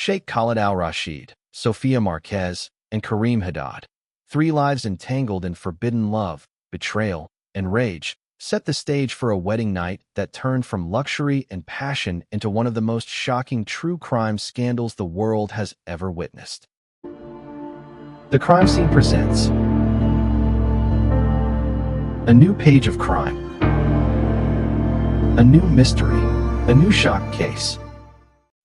Sheikh Khalid Al-Rashid, Sofia Marquez, and Karim Haddad. 3 lives entangled in forbidden love, betrayal, and rage, set the stage for a wedding night that turned from luxury and passion into one of the most shocking true crime scandals the world has ever witnessed. The Crime Scene presents a new page of crime, a new mystery, a new shock case.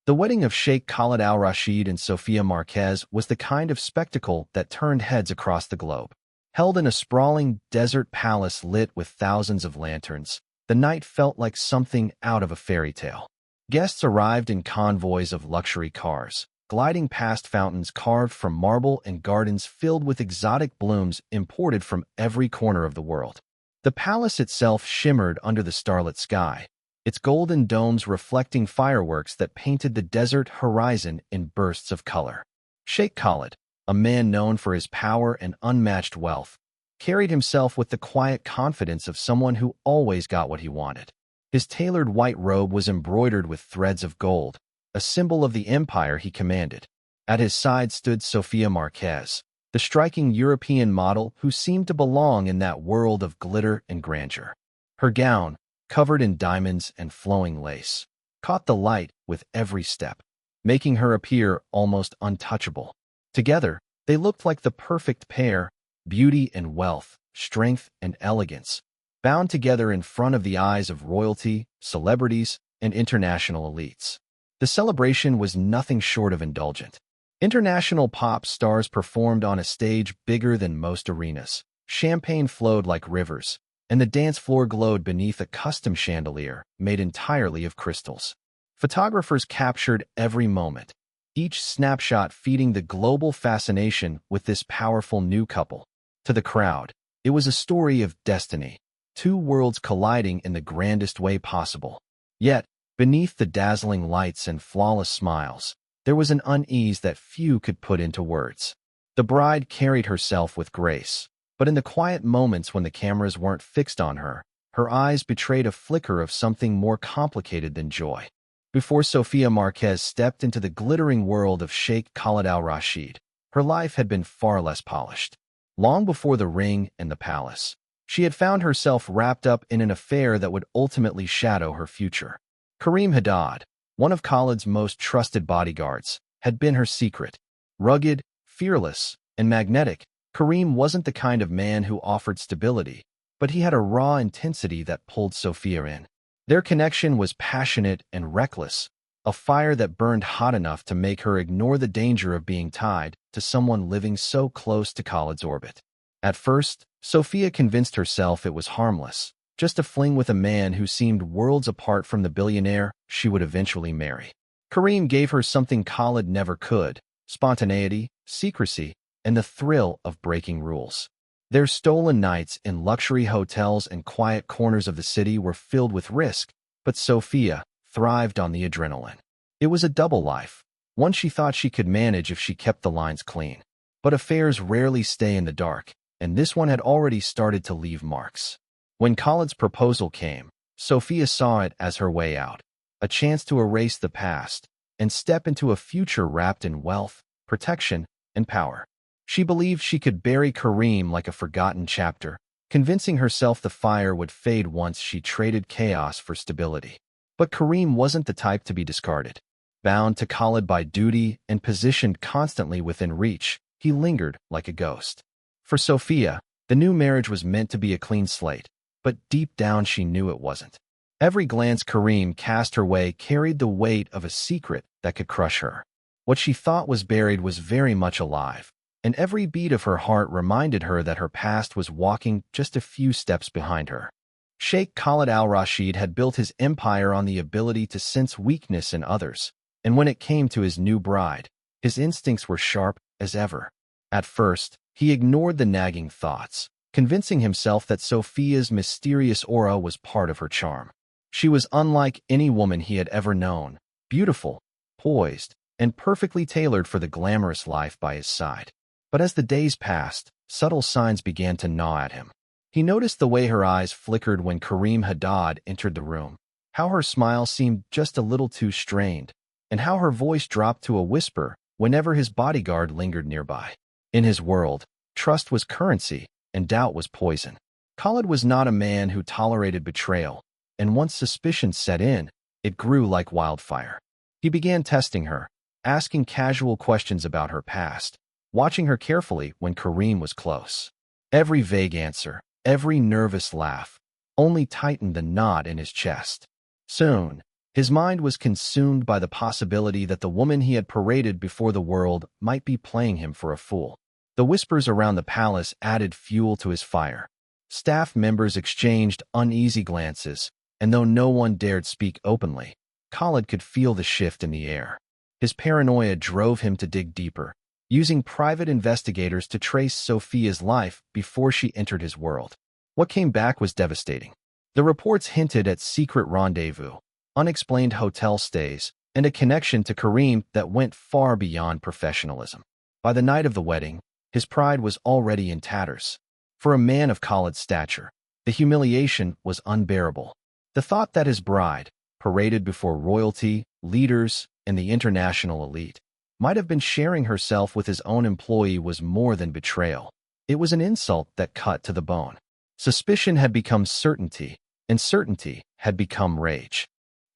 The wedding of Sheikh Khalid Al-Rashid and Sofia Marquez was the kind of spectacle that turned heads across the globe. Held in a sprawling desert palace lit with thousands of lanterns, the night felt like something out of a fairy tale. Guests arrived in convoys of luxury cars, gliding past fountains carved from marble and gardens filled with exotic blooms imported from every corner of the world. The palace itself shimmered under the starlit sky, its golden domes reflecting fireworks that painted the desert horizon in bursts of color. Sheikh Khalid, a man known for his power and unmatched wealth, carried himself with the quiet confidence of someone who always got what he wanted. His tailored white robe was embroidered with threads of gold, a symbol of the empire he commanded. At his side stood Sofia Marquez, the striking European model who seemed to belong in that world of glitter and grandeur. Her gown, covered in diamonds and flowing lace, caught the light with every step, making her appear almost untouchable. Together, they looked like the perfect pair, beauty and wealth, strength and elegance, bound together in front of the eyes of royalty, celebrities, and international elites. The celebration was nothing short of indulgent. International pop stars performed on a stage bigger than most arenas. Champagne flowed like rivers, and the dance floor glowed beneath a custom chandelier made entirely of crystals. Photographers captured every moment, each snapshot feeding the global fascination with this powerful new couple. To the crowd, it was a story of destiny, 2 worlds colliding in the grandest way possible. Yet, beneath the dazzling lights and flawless smiles, there was an unease that few could put into words. The bride carried herself with grace, but in the quiet moments when the cameras weren't fixed on her, her eyes betrayed a flicker of something more complicated than joy. Before Sofia Marquez stepped into the glittering world of Sheikh Khalid Al-Rashid, her life had been far less polished. Long before the ring and the palace, she had found herself wrapped up in an affair that would ultimately shadow her future. Karim Haddad, one of Khalid's most trusted bodyguards, had been her secret. Rugged, fearless, and magnetic, Karim wasn't the kind of man who offered stability, but he had a raw intensity that pulled Sofia in. Their connection was passionate and reckless, a fire that burned hot enough to make her ignore the danger of being tied to someone living so close to Khalid's orbit. At first, Sofia convinced herself it was harmless, just a fling with a man who seemed worlds apart from the billionaire she would eventually marry. Karim gave her something Khalid never could: spontaneity, secrecy, and the thrill of breaking rules. Their stolen nights in luxury hotels and quiet corners of the city were filled with risk, but Sofia thrived on the adrenaline. It was a double life, one she thought she could manage if she kept the lines clean. But affairs rarely stay in the dark, and this one had already started to leave marks. When Khalid's proposal came, Sofia saw it as her way out, a chance to erase the past and step into a future wrapped in wealth, protection, and power. She believed she could bury Karim like a forgotten chapter, convincing herself the fire would fade once she traded chaos for stability. But Karim wasn't the type to be discarded. Bound to Khalid by duty and positioned constantly within reach, he lingered like a ghost. For Sofia, the new marriage was meant to be a clean slate, but deep down she knew it wasn't. Every glance Karim cast her way carried the weight of a secret that could crush her. What she thought was buried was very much alive, and every beat of her heart reminded her that her past was walking just a few steps behind her. Sheikh Khalid Al-Rashid had built his empire on the ability to sense weakness in others, and when it came to his new bride, his instincts were sharp as ever. At first, he ignored the nagging thoughts, convincing himself that Sofia's mysterious aura was part of her charm. She was unlike any woman he had ever known, beautiful, poised, and perfectly tailored for the glamorous life by his side. But as the days passed, subtle signs began to gnaw at him. He noticed the way her eyes flickered when Karim Haddad entered the room, how her smile seemed just a little too strained, and how her voice dropped to a whisper whenever his bodyguard lingered nearby. In his world, trust was currency, and doubt was poison. Khalid was not a man who tolerated betrayal, and once suspicion set in, it grew like wildfire. He began testing her, asking casual questions about her past, watching her carefully when Karim was close. Every vague answer, every nervous laugh, only tightened the knot in his chest. Soon, his mind was consumed by the possibility that the woman he had paraded before the world might be playing him for a fool. The whispers around the palace added fuel to his fire. Staff members exchanged uneasy glances, and though no one dared speak openly, Khalid could feel the shift in the air. His paranoia drove him to dig deeper, using private investigators to trace Sofia's life before she entered his world. What came back was devastating. The reports hinted at secret rendezvous, unexplained hotel stays, and a connection to Karim that went far beyond professionalism. By the night of the wedding, his pride was already in tatters. For a man of Khalid's stature, the humiliation was unbearable. The thought that his bride, paraded before royalty, leaders, and the international elite, might have been sharing herself with his own employee was more than betrayal. It was an insult that cut to the bone. Suspicion had become certainty, and certainty had become rage.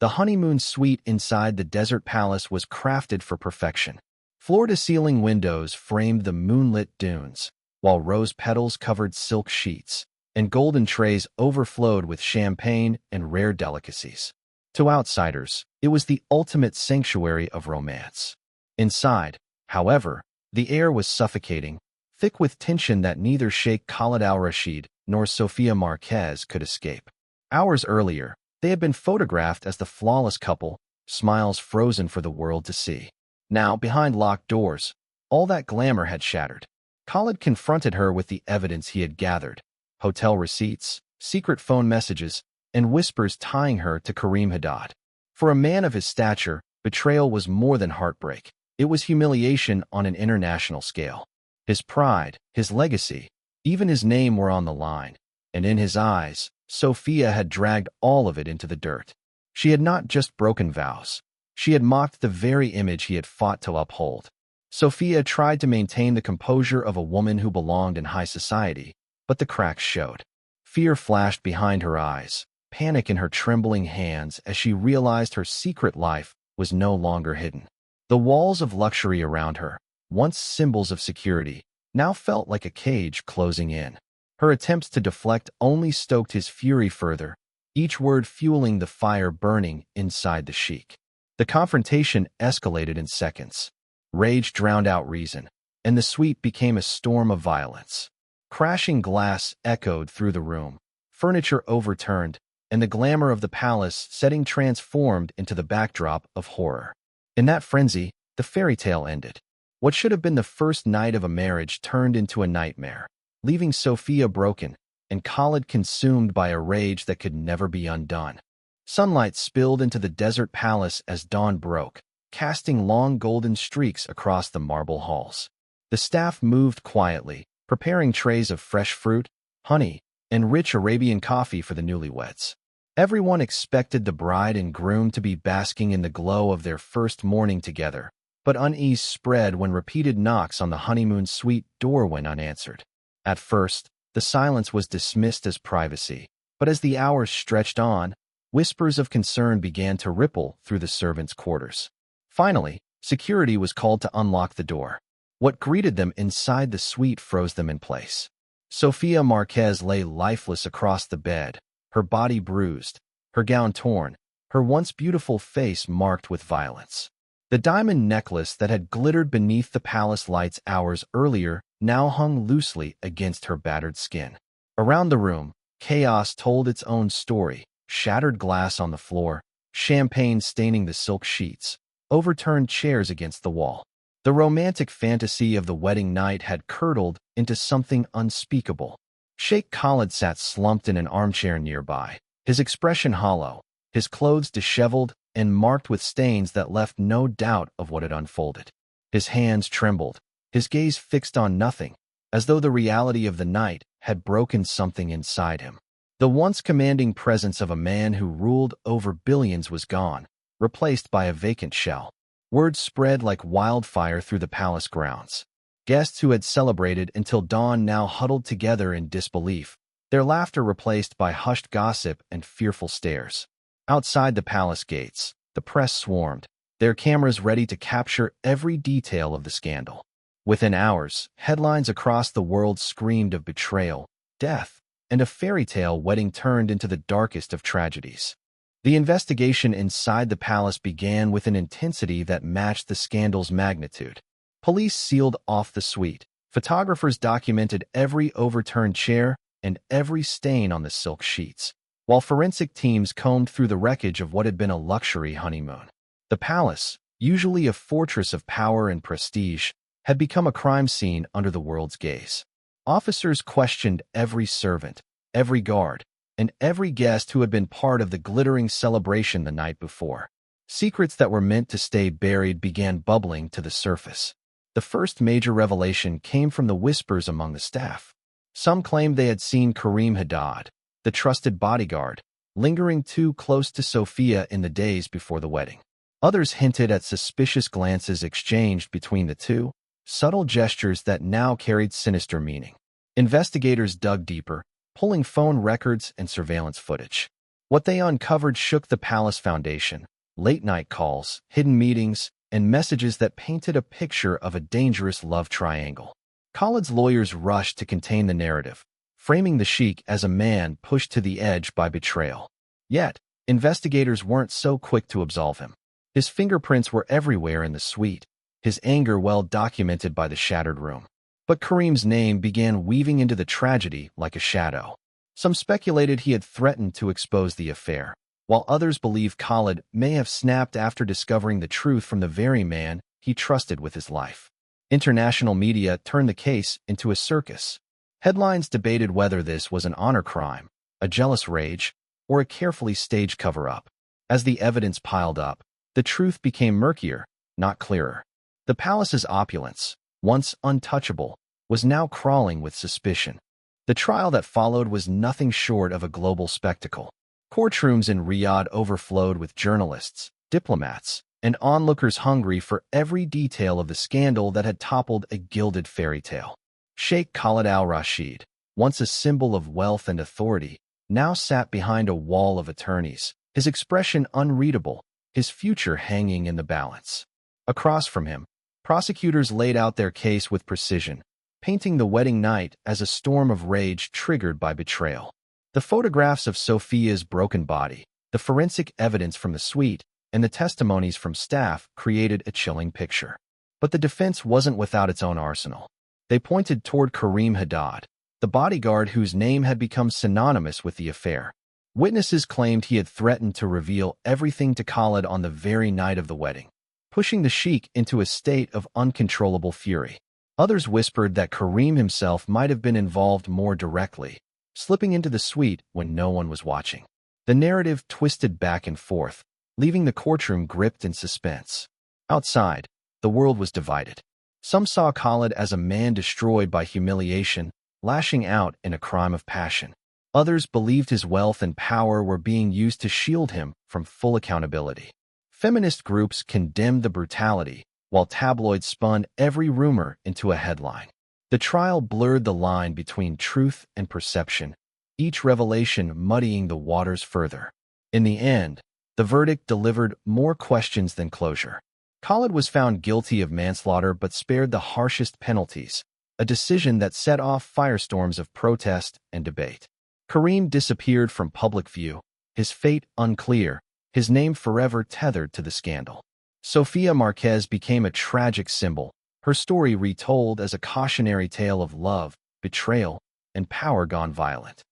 The honeymoon suite inside the desert palace was crafted for perfection. Floor-to-ceiling windows framed the moonlit dunes, while rose petals covered silk sheets, and golden trays overflowed with champagne and rare delicacies. To outsiders, it was the ultimate sanctuary of romance. Inside, however, the air was suffocating, thick with tension that neither Sheikh Khalid Al-Rashid nor Sofia Marquez could escape. Hours earlier, they had been photographed as the flawless couple, smiles frozen for the world to see. Now, behind locked doors, all that glamour had shattered. Khalid confronted her with the evidence he had gathered: hotel receipts, secret phone messages, and whispers tying her to Karim Haddad. For a man of his stature, betrayal was more than heartbreak. It was humiliation on an international scale. His pride, his legacy, even his name were on the line, and in his eyes, Sofia had dragged all of it into the dirt. She had not just broken vows. She had mocked the very image he had fought to uphold. Sofia tried to maintain the composure of a woman who belonged in high society, but the cracks showed. Fear flashed behind her eyes, panic in her trembling hands as she realized her secret life was no longer hidden. The walls of luxury around her, once symbols of security, now felt like a cage closing in. Her attempts to deflect only stoked his fury further, each word fueling the fire burning inside the Sheikh. The confrontation escalated in seconds. Rage drowned out reason, and the suite became a storm of violence. Crashing glass echoed through the room, furniture overturned, and the glamour of the palace setting transformed into the backdrop of horror. In that frenzy, the fairy tale ended. What should have been the first night of a marriage turned into a nightmare, leaving Sofia broken and Khalid consumed by a rage that could never be undone. Sunlight spilled into the desert palace as dawn broke, casting long golden streaks across the marble halls. The staff moved quietly, preparing trays of fresh fruit, honey, and rich Arabian coffee for the newlyweds. Everyone expected the bride and groom to be basking in the glow of their first morning together, but unease spread when repeated knocks on the honeymoon suite door went unanswered. At first, the silence was dismissed as privacy, but as the hours stretched on, whispers of concern began to ripple through the servants' quarters. Finally, security was called to unlock the door. What greeted them inside the suite froze them in place. Sofia Marquez lay lifeless across the bed, her body bruised, her gown torn, her once beautiful face marked with violence. The diamond necklace that had glittered beneath the palace lights hours earlier now hung loosely against her battered skin. Around the room, chaos told its own story: shattered glass on the floor, champagne staining the silk sheets, overturned chairs against the wall. The romantic fantasy of the wedding night had curdled into something unspeakable. Sheikh Khalid sat slumped in an armchair nearby, his expression hollow, his clothes disheveled and marked with stains that left no doubt of what had unfolded. His hands trembled, his gaze fixed on nothing, as though the reality of the night had broken something inside him. The once commanding presence of a man who ruled over billions was gone, replaced by a vacant shell. Word spread like wildfire through the palace grounds. Guests who had celebrated until dawn now huddled together in disbelief, their laughter replaced by hushed gossip and fearful stares. Outside the palace gates, the press swarmed, their cameras ready to capture every detail of the scandal. Within hours, headlines across the world screamed of betrayal, death, and a fairy tale wedding turned into the darkest of tragedies. The investigation inside the palace began with an intensity that matched the scandal's magnitude. Police sealed off the suite. Photographers documented every overturned chair and every stain on the silk sheets, while forensic teams combed through the wreckage of what had been a luxury honeymoon. The palace, usually a fortress of power and prestige, had become a crime scene under the world's gaze. Officers questioned every servant, every guard, and every guest who had been part of the glittering celebration the night before. Secrets that were meant to stay buried began bubbling to the surface. The first major revelation came from the whispers among the staff. Some claimed they had seen Karim Haddad, the trusted bodyguard, lingering too close to Sofia in the days before the wedding. Others hinted at suspicious glances exchanged between the two, subtle gestures that now carried sinister meaning. Investigators dug deeper, pulling phone records and surveillance footage. What they uncovered shook the palace foundation: late-night calls, hidden meetings, and messages that painted a picture of a dangerous love triangle. Khalid's lawyers rushed to contain the narrative, framing the Sheikh as a man pushed to the edge by betrayal. Yet, investigators weren't so quick to absolve him. His fingerprints were everywhere in the suite, his anger well documented by the shattered room. But Karim's name began weaving into the tragedy like a shadow. Some speculated he had threatened to expose the affair, while others believed Khalid may have snapped after discovering the truth from the very man he trusted with his life. International media turned the case into a circus. Headlines debated whether this was an honor crime, a jealous rage, or a carefully staged cover-up. As the evidence piled up, the truth became murkier, not clearer. The palace's opulence, once untouchable, was now crawling with suspicion. The trial that followed was nothing short of a global spectacle. Courtrooms in Riyadh overflowed with journalists, diplomats, and onlookers hungry for every detail of the scandal that had toppled a gilded fairy tale. Sheikh Khalid Al-Rashid, once a symbol of wealth and authority, now sat behind a wall of attorneys, his expression unreadable, his future hanging in the balance. Across from him, prosecutors laid out their case with precision, painting the wedding night as a storm of rage triggered by betrayal. The photographs of Sofia's broken body, the forensic evidence from the suite, and the testimonies from staff created a chilling picture. But the defense wasn't without its own arsenal. They pointed toward Karim Haddad, the bodyguard whose name had become synonymous with the affair. Witnesses claimed he had threatened to reveal everything to Khalid on the very night of the wedding, pushing the Sheikh into a state of uncontrollable fury. Others whispered that Karim himself might have been involved more directly, slipping into the suite when no one was watching. The narrative twisted back and forth, leaving the courtroom gripped in suspense. Outside, the world was divided. Some saw Khalid as a man destroyed by humiliation, lashing out in a crime of passion. Others believed his wealth and power were being used to shield him from full accountability. Feminist groups condemned the brutality, while tabloids spun every rumor into a headline. The trial blurred the line between truth and perception, each revelation muddying the waters further. In the end, the verdict delivered more questions than closure. Khalid was found guilty of manslaughter but spared the harshest penalties, a decision that set off firestorms of protest and debate. Karim disappeared from public view, his fate unclear, his name forever tethered to the scandal. Sofia Marquez became a tragic symbol, her story retold as a cautionary tale of love, betrayal, and power gone violent.